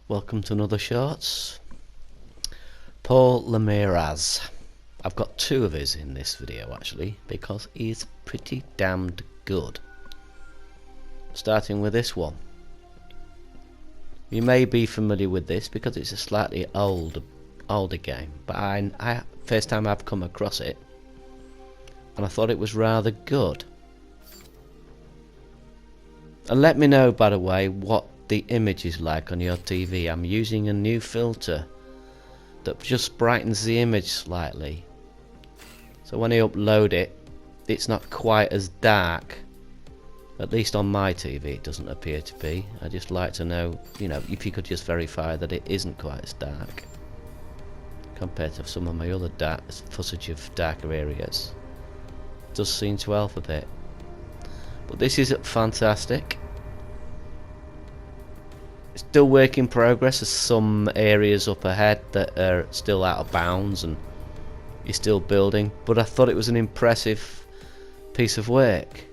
Welcome to another Shorts. Paul Ramirez. I've got two of his in this video actually because he's pretty damned good. Starting with this one. You may be familiar with this because it's a slightly older game, but I first time I've come across it and I thought it was rather good. And let me know, by the way, what the image is like on your TV. I'm using a new filter that just brightens the image slightly, so when I upload it, it's not quite as dark. At least on my TV it doesn't appear to be. I just like to know, if you could just verify that it isn't quite as dark compared to some of my other footage of darker areas. It does seem to help a bit. But this is fantastic. Still work in progress. There's some areas up ahead that are still out of bounds and you're still building, but I thought it was an impressive piece of work.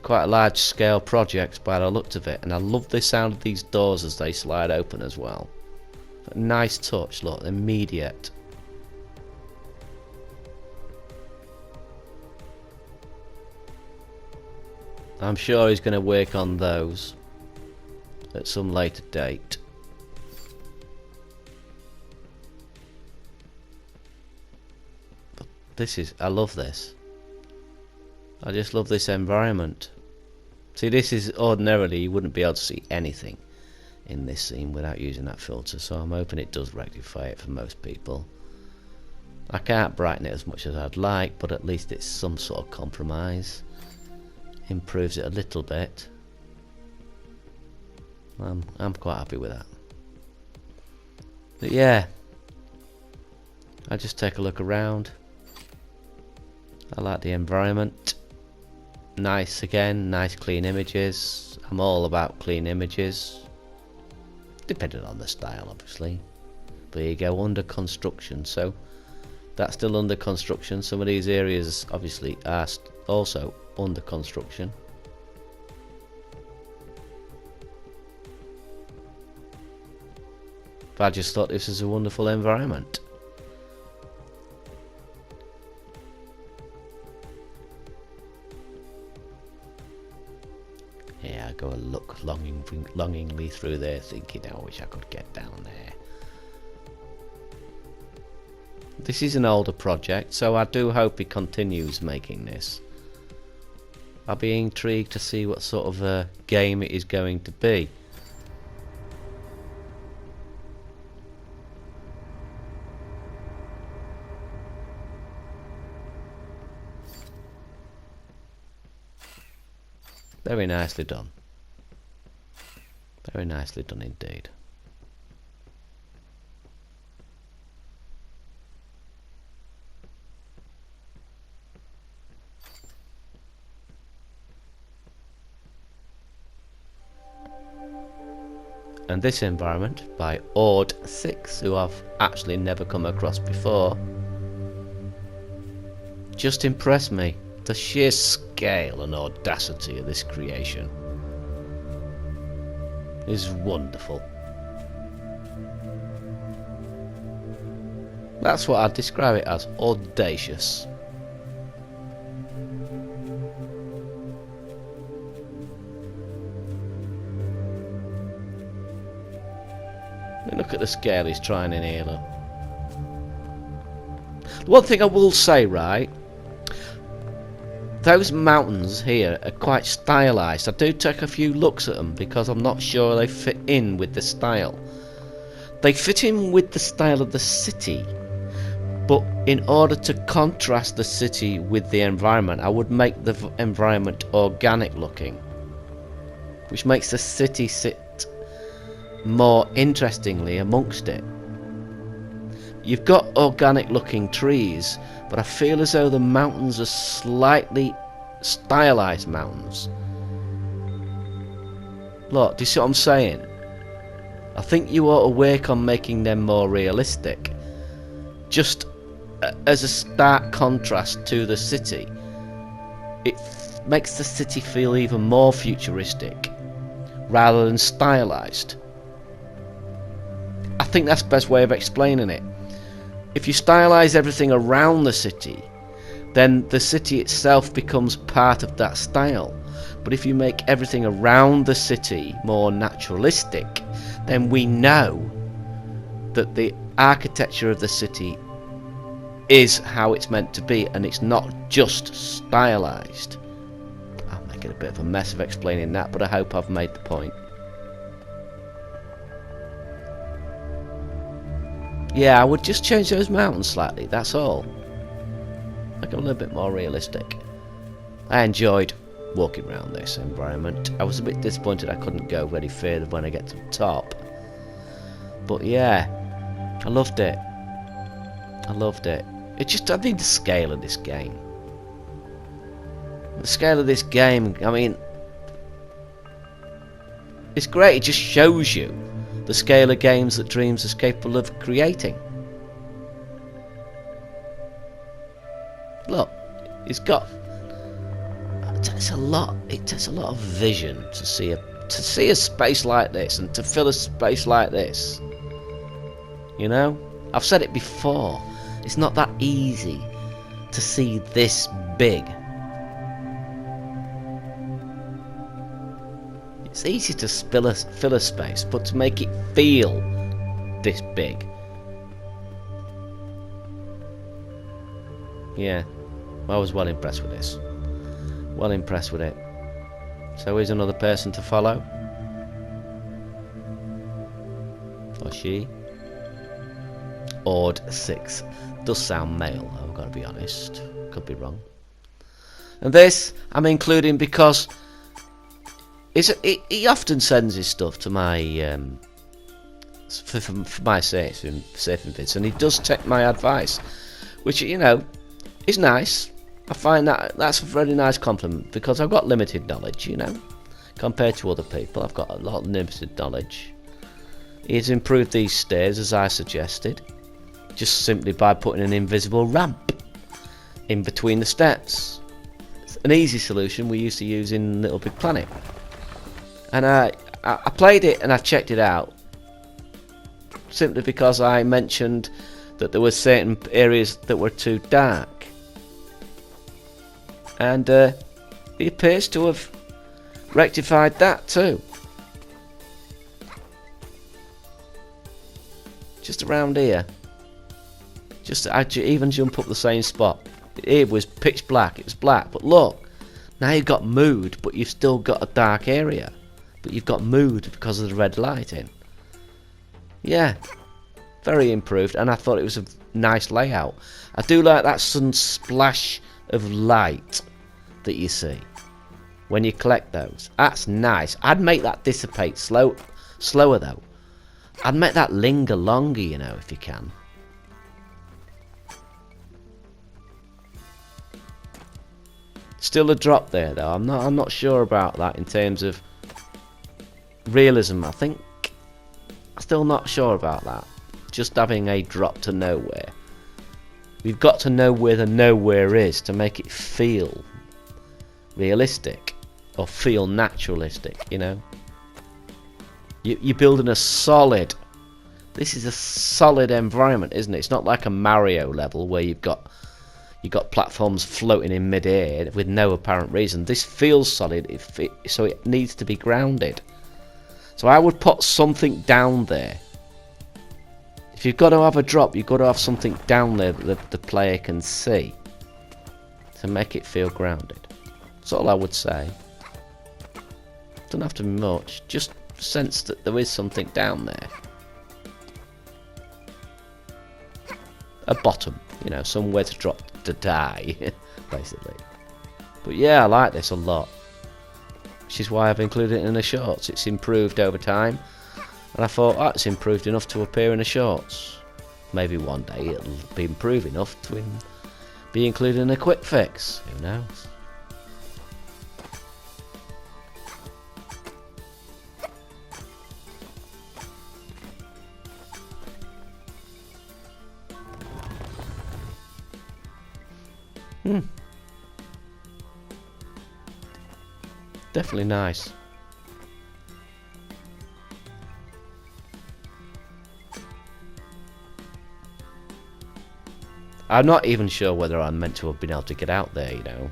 Quite a large scale project by the look of it, and I love the sound of these doors as they slide open as well. A nice touch, look, immediate. I'm sure he's going to work on those at some later date. But I love this. I just love this environment. See, this is ordinarily you wouldn't be able to see anything in this scene without using that filter, so I'm hoping it does rectify it for most people. I can't brighten it as much as I'd like, but at least it's some sort of compromise. Improves it a little bit. I'm quite happy with that. But yeah, I just take a look around. I like the environment. Nice again, nice clean images. I'm all about clean images, depending on the style obviously. But here you go, under construction, so that's still under construction. Some of these areas obviously are also under construction. But I just thought this was a wonderful environment. Yeah, I go and look longingly through there thinking, I wish I could get down there. This is an older project, so I do hope he continues making this. I'll be intrigued to see what sort of a game it is going to be. Very nicely done. Very nicely done indeed. And this environment by Ord6, who I've actually never come across before, just impressed me. The sheer scale and audacity of this creation is wonderful. That's what I'd describe it as, audacious. Look at the scale he's trying in here, look. One thing I will say, right, those mountains here are quite stylised. I do take a few looks at them because I'm not sure they fit in with the style. They fit in with the style of the city, but in order to contrast the city with the environment, I would make the environment organic looking, which makes the city sit more interestingly amongst it. You've got organic looking trees, but I feel as though the mountains are slightly stylized mountains. Look, do you see what I'm saying? I think you ought to work on making them more realistic, just as a stark contrast to the city. It makes the city feel even more futuristic, rather than stylized. I think that's the best way of explaining it. If you stylize everything around the city, then the city itself becomes part of that style. But if you make everything around the city more naturalistic, then we know that the architecture of the city is how it's meant to be, and it's not just stylized. I'm making a bit of a mess of explaining that, but I hope I've made the point. Yeah, I would just change those mountains slightly, that's all. Make them a little bit more realistic. I enjoyed walking around this environment. I was a bit disappointed I couldn't go any further when I get to the top. But yeah, I loved it. I loved it. It just, I think the scale of this game. The scale of this game, I mean, it's great. It just shows you the scale of games that Dreams is capable of creating. Look, it's got, it takes a lot of vision to see a space like this and to fill a space like this. You know, I've said it before, it's not that easy to see this big. It's easy to fill a space, but to make it feel this big. Yeah, I was well impressed with this. Well impressed with it. So here's another person to follow. Or she. Ord 6. Does sound male, I've got to be honest. Could be wrong. And this I'm including because he often sends his stuff to my for my saving vids, and he does take my advice, which, you know, is nice. I find that's a very nice compliment, because I've got limited knowledge, you know, compared to other people. I've got a lot of limited knowledge. He's improved these stairs as I suggested, just simply by putting an invisible ramp in between the steps. It's an easy solution we used to use in Little Big Planet. And I played it and I checked it out simply because I mentioned that there were certain areas that were too dark, and he appears to have rectified that too. Just around here, I even jump up the same spot. It was pitch black, it was black, but look, now you've got mood, but you've still got a dark area. But you've got mood because of the red lighting. Yeah, very improved, and I thought it was a nice layout. I do like that sudden splash of light that you see when you collect those. That's nice. I'd make that dissipate slower though. I'd make that linger longer, you know, if you can. Still a drop there though. I'm not sure about that in terms of realism. I think I'm still not sure about that. Just having a drop to nowhere. We've got to know where the nowhere is to make it feel realistic or feel naturalistic, you know. You're building a solid, this is a solid environment, isn't it? It's not like a Mario level where you've got platforms floating in mid-air with no apparent reason. This feels solid, so it needs to be grounded. So I would put something down there. If you've got to have a drop, you've got to have something down there that the player can see to make it feel grounded. That's all I would say. Doesn't have to be much, just sense that there is something down there. A bottom, you know, somewhere to drop to die, basically. But yeah, I like this a lot. Which is why I've included it in the shorts. It's improved over time, and I thought, oh, it's improved enough to appear in the shorts. Maybe one day it'll be improved enough to be included in a quick fix. Who knows? Definitely nice. I'm not even sure whether I'm meant to have been able to get out there, you know.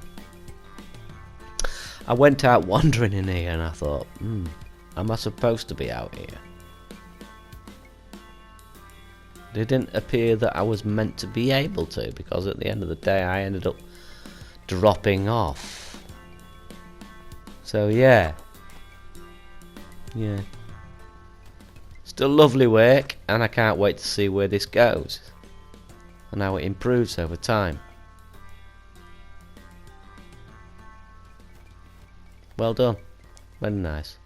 I went out wandering in here and I thought, am I supposed to be out here? It didn't appear that I was meant to be able to, because at the end of the day I ended up dropping off. So yeah. Still lovely work, and I can't wait to see where this goes and how it improves over time. Well done. Very nice.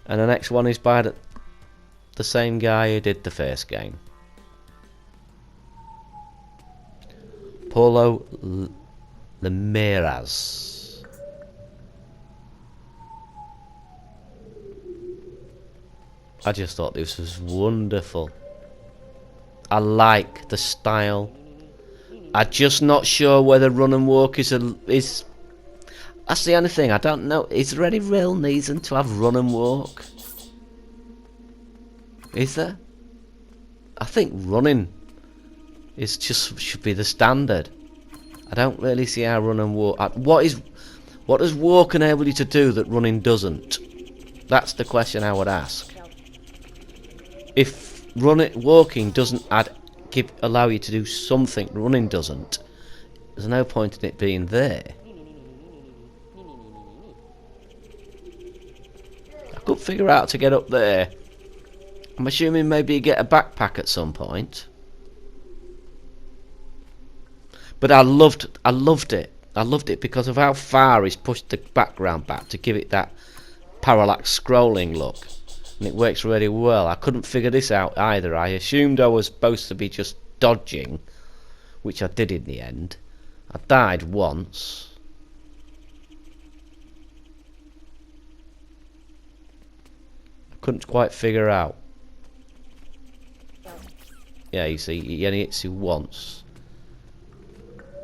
And the next one is by the same guy who did the first game. Paulo Lemeiras. I just thought this was wonderful. I like the style. I'm just not sure whether run and walk is that's the only thing. I don't know. Is there any real reason to have run and walk? Is there? I think running is just should be the standard. I don't really see how run and walk. What does walk enable you to do that running doesn't? That's the question I would ask. If walking doesn't allow you to do something running doesn't, there's no point in it being there. I couldn't figure out how to get up there. I'm assuming maybe you get a backpack at some point. But I loved it. I loved it because of how far he's pushed the background back to give it that parallax scrolling look. And it works really well. I couldn't figure this out either. I assumed I was supposed to be just dodging, which I did in the end. I died once. I couldn't quite figure out. Yeah, you see, he only hits you once.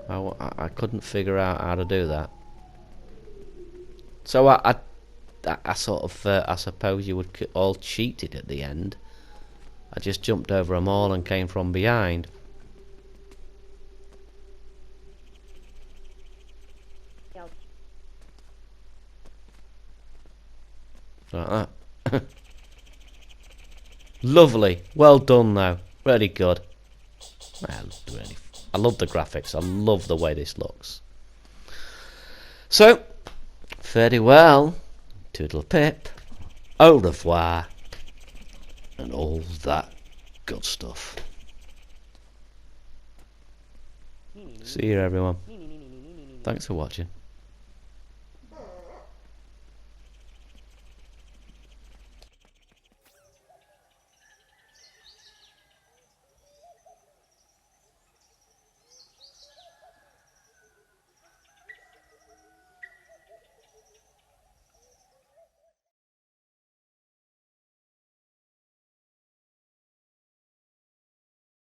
I couldn't figure out how to do that. So I sort of, I suppose you would all cheated at the end. I just jumped over them all and came from behind. Like that. Lovely. Well done though. Really good. Well, really. I love the graphics. I love the way this looks. So, fairly well. Toodle pip. Au revoir. And all that good stuff. See you everyone. Thanks for watching.